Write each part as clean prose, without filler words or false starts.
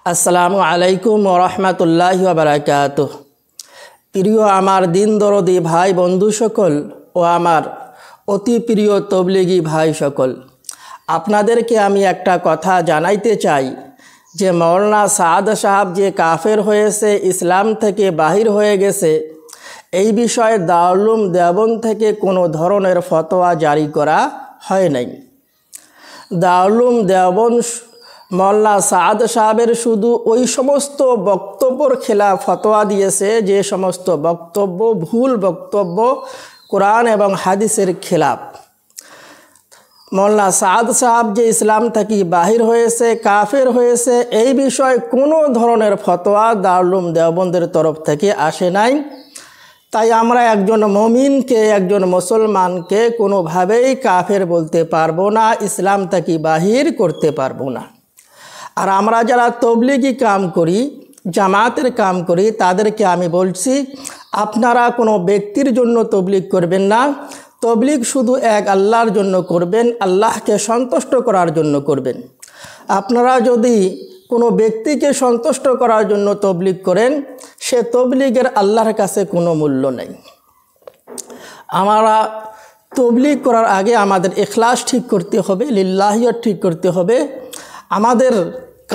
আসসালামু আলাইকুম ওরহমতুল্লাহি ওয়া বারাকাতুহ। প্রিয় আমার দিন দরদি ভাই বন্ধু সকল ও আমার অতি প্রিয় তবলিগি ভাই সকল, আপনাদেরকে আমি একটা কথা জানাইতে চাই যে মাওলানা সাদ সাহেব যে কাফের হয়েছে, ইসলাম থেকে বাহির হয়ে গেছে, এই বিষয়ে দারুল উলুম দেওবন্দ থেকে কোনো ধরনের ফতোয়া জারি করা হয় নাই। দারুল উলুম দেওবন্দ মাওলানা সাদ সাহেবের শুধু ওই সমস্ত বক্তব্যর খেলাফ ফতোয়া দিয়েছে যে সমস্ত বক্তব্য ভুল বক্তব্য, কোরআন এবং হাদিসের খেলাফ। মাওলানা সাদ সাহেব যে ইসলাম থেকে বাহির হয়েছে, কাফের হয়েছে, এই বিষয়ে কোনো ধরনের ফতোয়া দারুল উলুম দেওবন্দের তরফ থেকে আসে নাই। তাই আমরা একজন মুমিনকে, একজন মুসলমানকে কোনোভাবেই কাফের বলতে পারবো না, ইসলাম থেকে বাহির করতে পারবো না। আর আমরা যারা তবলিগি কাম করি, জামাতের কাম করি, তাদেরকে আমি বলছি, আপনারা কোনো ব্যক্তির জন্য তবলিগ করবেন না। তবলিগ শুধু এক আল্লাহর জন্য করবেন, আল্লাহকে সন্তুষ্ট করার জন্য করবেন। আপনারা যদি কোনো ব্যক্তিকে সন্তুষ্ট করার জন্য তবলিগ করেন, সে তবলিগের আল্লাহর কাছে কোনো মূল্য নেই। আমরা তবলিগ করার আগে আমাদের ইখলাস ঠিক করতে হবে, লিল্লাহিয়ত ঠিক করতে হবে। আমাদের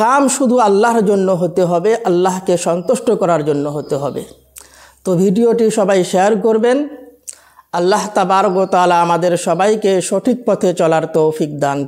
কাম শুধু আল্লাহর জন্য হতে হবে, আল্লাহকে সন্তুষ্ট করার জন্য হতে হবে। তো ভিডিওটি সবাই শেয়ার করবেন। আল্লাহ তাবারক ওয়া তাআলা আমাদের সবাইকে সঠিক পথে চলার তৌফিক দান